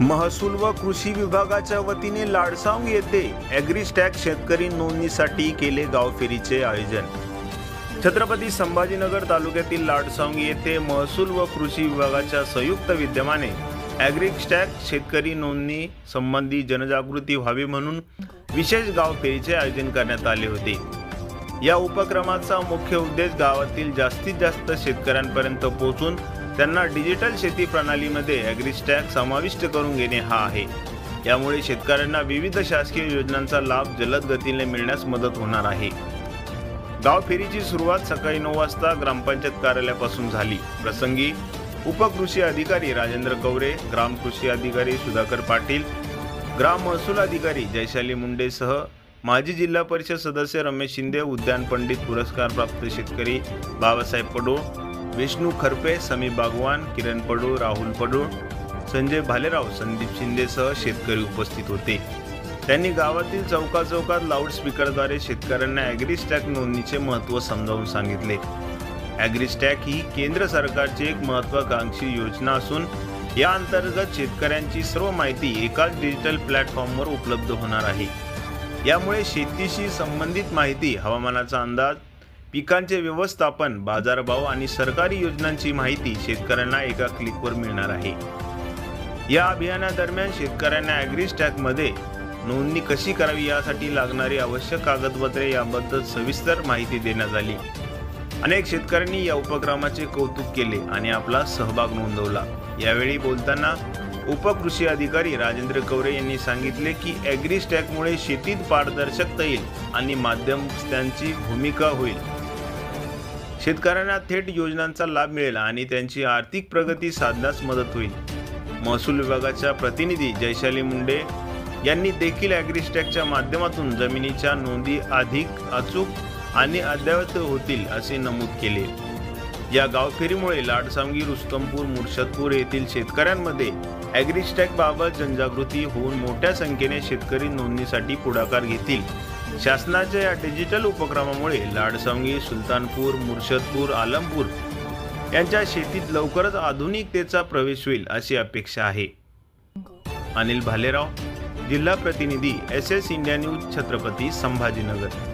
महसूल व कृषी विभागाच्या वतीने लाडसांग येथे ॲग्रीस्टॅग शेतकरी नोंदणीसाठी केले गावफेरीचे आयोजन। छत्रपती संभाजीनगर तालुक्यातील लाडसांग येथे महसूल व कृषी विभागाच्या संयुक्त विद्यमाने ॲग्रीस्टॅग शेतकरी नोंदणी संबंधी जनजागृती व्हावी म्हणून विशेष गावफेरीचे आयोजन करण्यात आले होते। या उपक्रमाचा मुख्य उद्देश गावातील जास्तीत जास्त शेतकऱ्यांपर्यंत पोहोचून त्यांना डिजिटल शेती प्रणालीमध्ये ॲग्रीस्टॅग समाविष्ट करून घेणे हा आहे। यामुळे शेतकऱ्यांना विविध शासकीय योजनांचा लाभ जलद गतीने मिळण्यास मदत होणार आहे। गावफेरीची सुरुवात सकाळी 9 वाजता ग्रामपंचायत कार्यालयापासून झाली। प्रसंगी उपकृषी अधिकारी राजेंद्र कवरे, ग्राम कृषी अधिकारी सुधाकर पाटील, ग्राम महसूल अधिकारी जयशाली मुंडेसह माजी जिल्हा परिषद सदस्य रमेश शिंदे, उद्यान पंडित पुरस्कार प्राप्त शेतकरी बाबासाहेब पडोळ, विष्णू खरपे, समीर बागवान, किरण पडोळ, राहुल पडोळ, संजय भालेराव, संदीप शिंदेसह शेतकरी उपस्थित होते। त्यांनी गावातील चौकाचौकात लाऊडस्पीकरद्वारे शेतकऱ्यांना ॲग्रीस्टॅग नोंदणीचे महत्त्व समजावून सांगितले। ॲग्रीस्टॅग ही केंद्र सरकारची एक महत्त्वाकांक्षी योजना असून या अंतर्गत शेतकऱ्यांची सर्व माहिती एकाच डिजिटल प्लॅटफॉर्मवर उपलब्ध होणार आहे। यामुळे शेतीशी संबंधित माहिती, हवामानाचा अंदाज, पिकांचे व्यवस्थापन, बाजारभाव आणि सरकारी योजनांची माहिती शेतकऱ्यांना एका क्लिकवर मिळणार आहे। या अभियानादरम्यान शेतकऱ्यांना ॲग्रीस्टॅगमध्ये नोंदणी कशी करावी यासाठी लागणारी आवश्यक कागदपत्रे याबद्दल सविस्तर माहिती देण्यात आली। अनेक शेतकऱ्यांनी या उपक्रमाचे कौतुक केले आणि आपला सहभाग नोंदवला। यावेळी बोलताना उपकृषी अधिकारी राजेंद्र कवरे यांनी सांगितले की ॲग्रीस्टॅगमुळे शेतीत पारदर्शकता येईल आणि माध्यमस्थांची भूमिका होईल। शेतकऱ्यांना थेट योजनांचा लाभ मिळेल आणि त्यांची आर्थिक प्रगती साधण्यास मदत होईल। महसूल विभागाच्या प्रतिनिधी जयशाली मुंडे यांनी देखील ॲग्रीस्टॅगच्या माध्यमातून जमिनीच्या नोंदी अधिक अचूक आणि अद्ययावत होतील असे नमूद केले। या गावफेरीमुळे लाडसांगी, रुस्तमपूर, मुर्शदपूर येथील शेतकऱ्यांमध्ये ॲग्रीस्टॅग बाबत जनजागृती होऊन मोठ्या संख्येने शेतकरी नोंदणीसाठी पुढाकार घेतील। शासनाच्या या डिजिटल उपक्रमामुळे लाडसांगी, सुलतानपूर, मुर्शदपूर, आलमपूर यांच्या शेतीत लवकरच आधुनिकतेचा प्रवेश होईल अशी अपेक्षा आहे। अनिल भालेराव, जिल्हा प्रतिनिधी, SS India news, Chhatrapati Sambhajinagar.